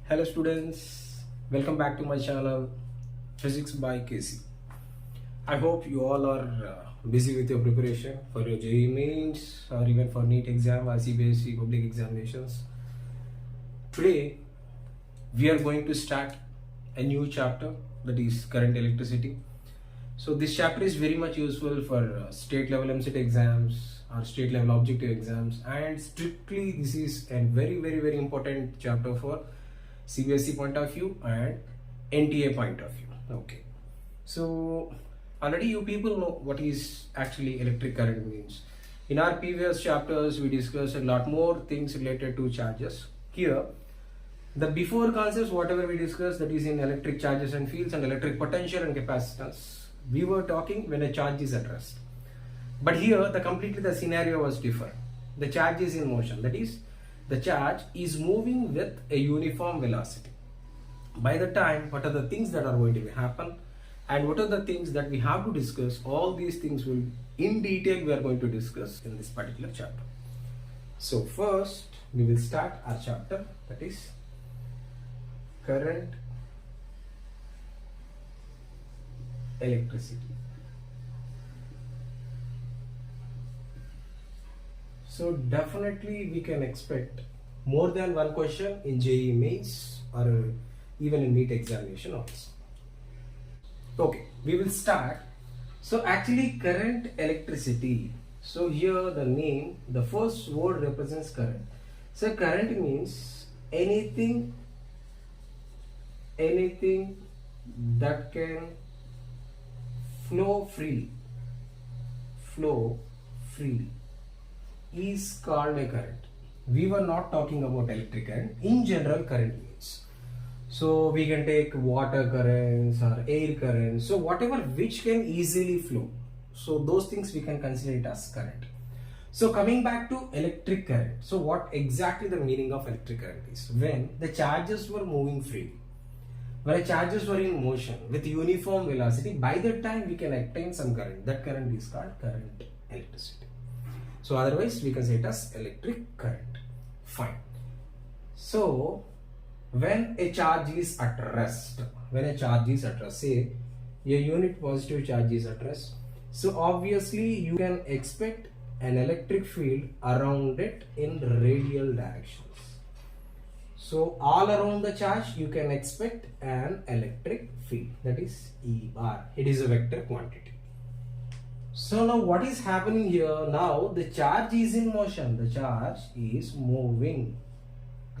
Hello students, welcome back to my channel Physics by Casey. I hope you all are busy with your preparation for your JEE mains or even for NEET exam, ICPSC public examinations. Today we are going to start a new chapter, that is current electricity. So this chapter is very much useful for state level MCET exams or state level objective exams, and strictly this is a very important chapter for CBSE point of view and NTA point of view. Okay, so already you people know what is actually electric current means. In our previous chapters we discussed a lot more things related to charges. Here the before concepts whatever we discussed, that is in electric charges and fields and electric potential and capacitance, we were talking when a charge is at rest. But here the scenario was different. The charge is in motion, that is the charge is moving with a uniform velocity. By the time, what are the things that are going to happen and what are the things that we have to discuss, all these things will in detail we are going to discuss in this particular chapter. So first we will start our chapter, that is current electricity. So definitely we can expect more than one question in JEE mains or even in NEET examination also. Okay, we will start. So actually current electricity. So here the name, the first word represents current. So current means anything that can flow freely is called a current. We were not talking about electric current. In general, current means, so we can take water currents or air currents, so whatever which can easily flow, so those things we can consider it as current. So coming back to electric current, so what exactly the meaning of electric current is? When the charges were moving freely, when the charges were in motion with uniform velocity, by the time we can obtain some current, that current is called current electricity. So otherwise we can say it as electric current. Fine. So when a charge is at rest, say a unit positive charge is at rest, so obviously you can expect an electric field around it in radial directions. So all around the charge you can expect an electric field, that is E bar. It is a vector quantity. So now what is happening here? Now the charge is in motion, the charge is moving.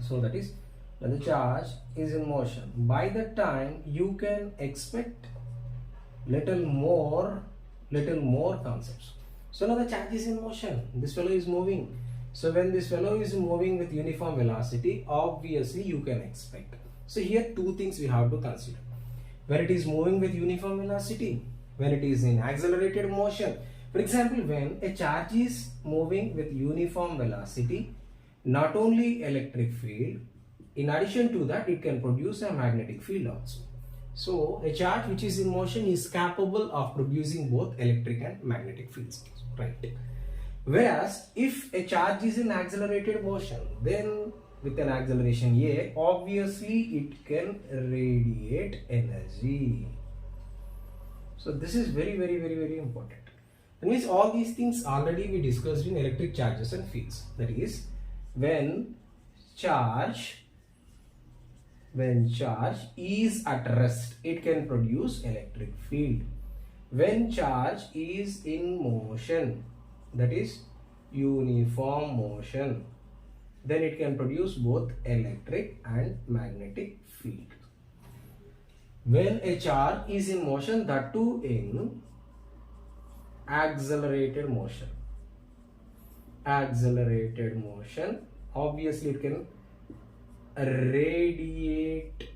So that is when the charge is in motion. By the time you can expect little more concepts. So now the charge is in motion, this fellow is moving. So when this fellow is moving with uniform velocity, obviously you can expect. So here two things we have to consider. When it is moving with uniform velocity, when it is in accelerated motion. For example, when a charge is moving with uniform velocity, not only electric field, in addition to that it can produce a magnetic field also. So a charge which is in motion is capable of producing both electric and magnetic fields, right? Whereas if a charge is in accelerated motion, then with an acceleration A, obviously it can radiate energy. So this is very important. That means all these things already we discussed in electric charges and fields. That is, when charge is at rest, it can produce electric field. When charge is in motion, that is uniform motion, then it can produce both electric and magnetic field. When a charge is in motion, that too in accelerated motion, obviously it can radiate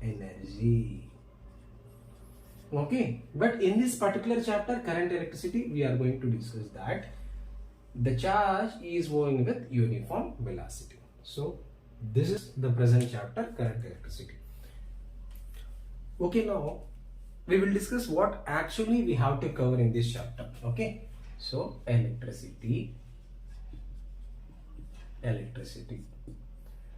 energy. Okay, but in this particular chapter, current electricity, we are going to discuss that the charge is moving with uniform velocity. So this is the present chapter, current electricity. Okay, now we will discuss what actually we have to cover in this chapter. Okay, so electricity.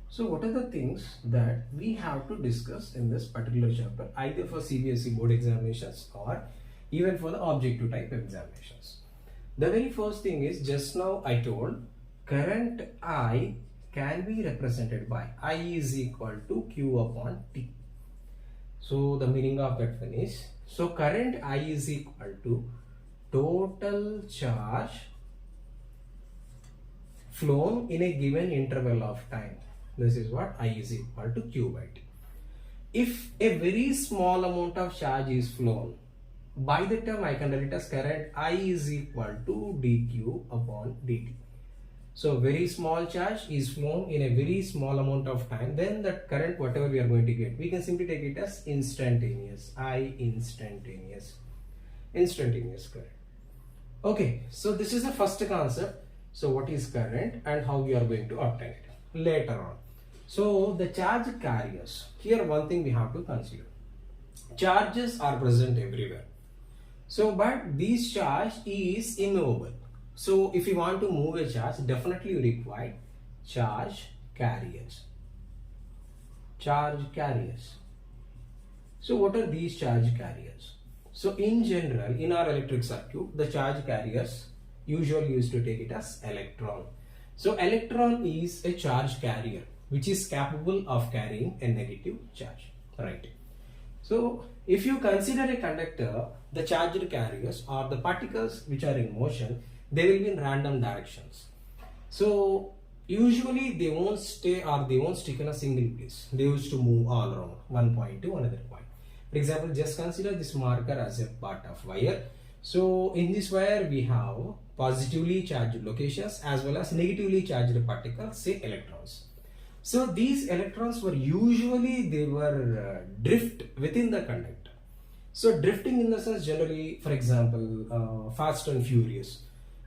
So what are the things that we have to discuss in this particular chapter, either for CBSE board examinations or even for the objective type examinations? The very first thing is, just now I told current I can be represented by I is equal to Q upon T. So the meaning of that one is, so current I is equal to total charge flown in a given interval of time. This is what I is equal to Q by T. If a very small amount of charge is flown, by the term I can write it as current I is equal to dQ upon dt. So very small charge is flown in a very small amount of time, then that current whatever we are going to get, we can simply take it as instantaneous, I instantaneous current. Okay, so this is the first concept. So what is current and how we are going to obtain it later on. So the charge carriers, here one thing we have to consider. Charges are present everywhere. So but this charge is immovable. So if you want to move a charge, definitely you require charge carriers. Charge carriers. So what are these charge carriers? So in general, in our electric circuit, the charge carriers usually used to take it as electron. So electron is a charge carrier which is capable of carrying a negative charge, right? So if you consider a conductor, the charged carriers or the particles which are in motion, they will be in random directions. So usually they won't stay or they won't stick in a single place. They used to move all around one point to another point. For example, just consider this marker as a part of wire. So in this wire we have positively charged locations as well as negatively charged particles, say electrons. So these electrons were usually drift within the conductor. So drifting in the sense generally, for example, Fast and Furious.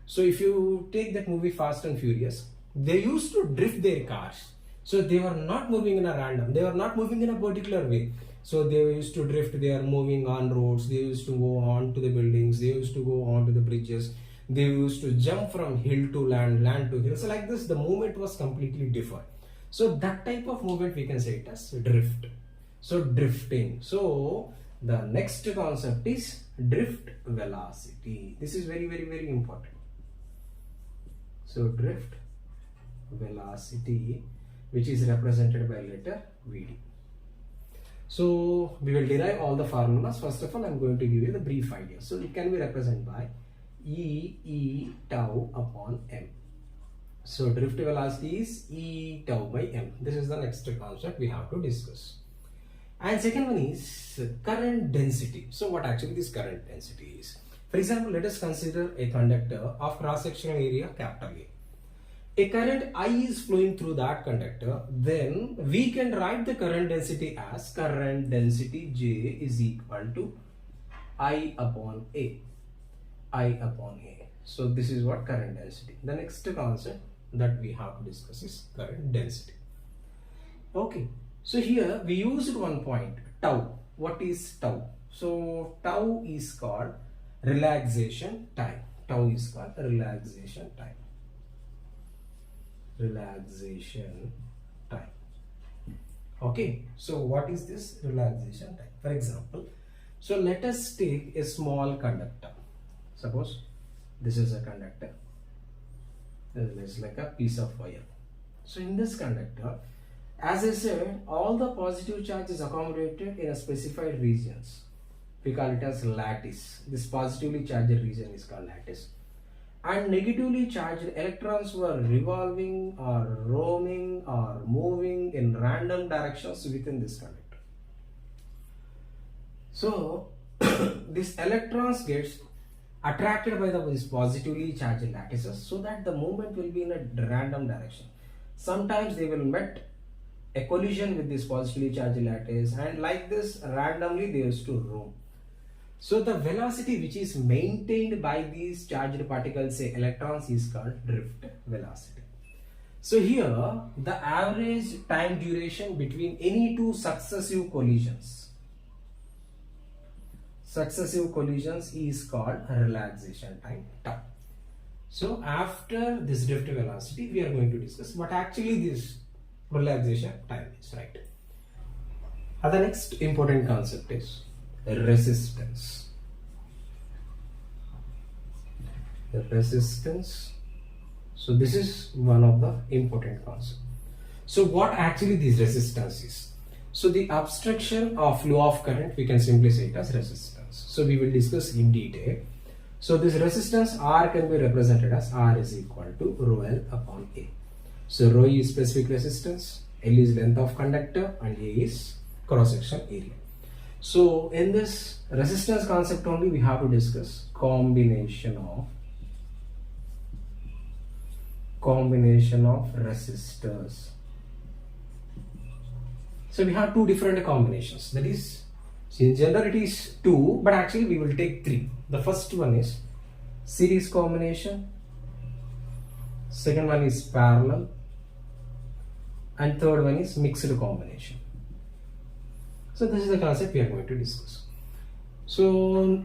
So if you take that movie Fast and Furious, they used to drift their cars. So they were not moving in a random, they were not moving in a particular way. So they used to drift, they are moving on roads, they used to go on to the buildings, they used to go on to the bridges, they used to jump from hill to land, land to hill. So like this, the movement was completely different. So that type of movement we can say it as drift. So drifting. So the next concept is drift velocity. This is very, very, very important. So drift velocity, which is represented by letter Vd. So we will derive all the formulas. First of all, I am going to give you the brief idea. So it can be represented by E tau upon m. So drift velocity is E tau by m. This is the next concept we have to discuss. And second one is current density. So what actually this current density is? For example, let us consider a conductor of cross-sectional area capital A. A current I is flowing through that conductor, then we can write the current density as current density J is equal to I upon A. I upon A. So this is what current density. The next concept that we have to discuss is current density. Okay. So here we used one point, tau. What is tau? So tau is called relaxation time. Tau is called relaxation time. Relaxation time. Okay. So what is this relaxation time? For example, so let us take a small conductor. Suppose this is a conductor. This is like a piece of wire. So in this conductor, as I said, all the positive charge is accommodated in a specified regions. We call it as lattice. This positively charged region is called lattice. And negatively charged electrons were revolving or roaming or moving in random directions within this conductor. So these electrons gets attracted by these positively charged lattices, so that the movement will be in a random direction. Sometimes they will meet a collision with this positively charged lattice, and like this randomly they used to roam. So the velocity which is maintained by these charged particles, say electrons, is called drift velocity. So here the average time duration between any two successive collisions is called relaxation time tau. So after this drift velocity we are going to discuss what actually this relaxation time is, right? The next important concept is resistance. Resistance. So this is one of the important concepts. So what actually this resistance is? So the obstruction of flow of current, we can simply say it as resistance. So we will discuss in detail. So this resistance R can be represented as R is equal to rho L upon A. So rho is specific resistance, L is length of conductor, and A is cross-section area. So in this resistance concept only, we have to discuss combination of resistors. So we have two different combinations. That is, in general it is two, but actually we will take three. The first one is series combination, second one is parallel, and third one is mixed combination. So this is the concept we are going to discuss. So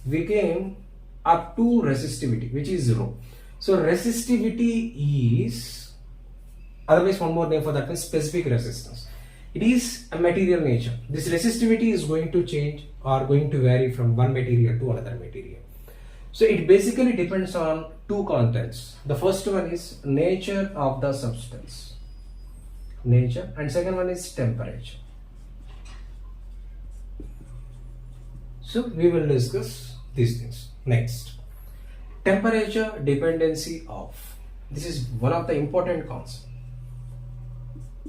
we came up to resistivity, which is rho. So resistivity is, otherwise one more name for that is specific resistance. It is a material nature. This resistivity is going to change or going to vary from one material to another material. So it basically depends on two contents. The first one is nature of the substance, nature, and second one is temperature. So we will discuss these things next. Temperature dependency of, this is one of the important concepts.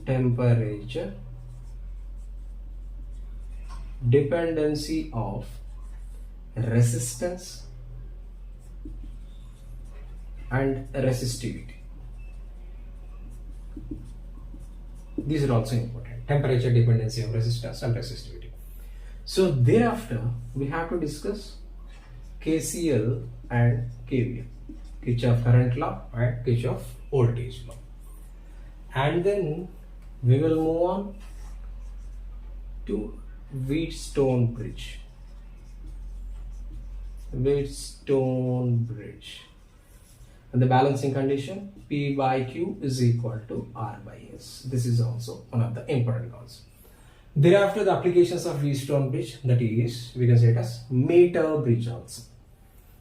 Temperature dependency of resistance and resistivity. These are also important. Temperature dependency of resistance and resistivity. So thereafter we have to discuss KCL and KVL, Kirchhoff current law and Kirchhoff voltage law. And then we will move on to Wheatstone bridge. Wheatstone bridge. And the balancing condition, P by Q is equal to R by S. This is also one of the important concepts. Thereafter, the applications of Wheatstone bridge, that is, we can say it as meter bridge also.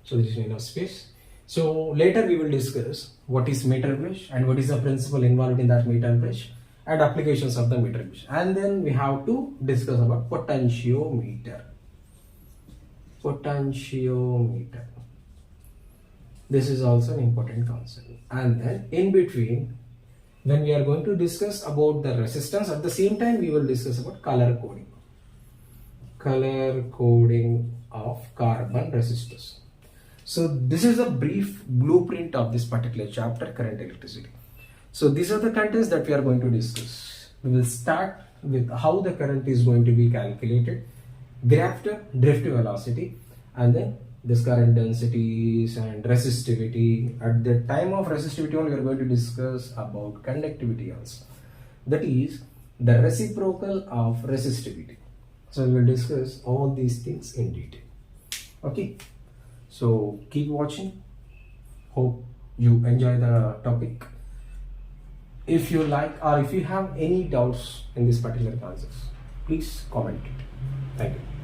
So this is enough space. So later we will discuss what is meter bridge and what is the principle involved in that meter bridge and applications of the meter bridge. And then we have to discuss about potentiometer. Potentiometer. This is also an important concept. And then in between, when we are going to discuss about the resistance, at the same time we will discuss about color coding. Color coding of carbon resistors. So this is a brief blueprint of this particular chapter, current electricity. So these are the contents that we are going to discuss. We will start with how the current is going to be calculated, thereafter drift velocity, and then this current densities and resistivity. At the time of resistivity only we are going to discuss about conductivity also. That is the reciprocal of resistivity. So we will discuss all these things in detail. Okay. So keep watching. Hope you enjoy the topic. If you like or if you have any doubts in this particular concept, please comment it. Thank you.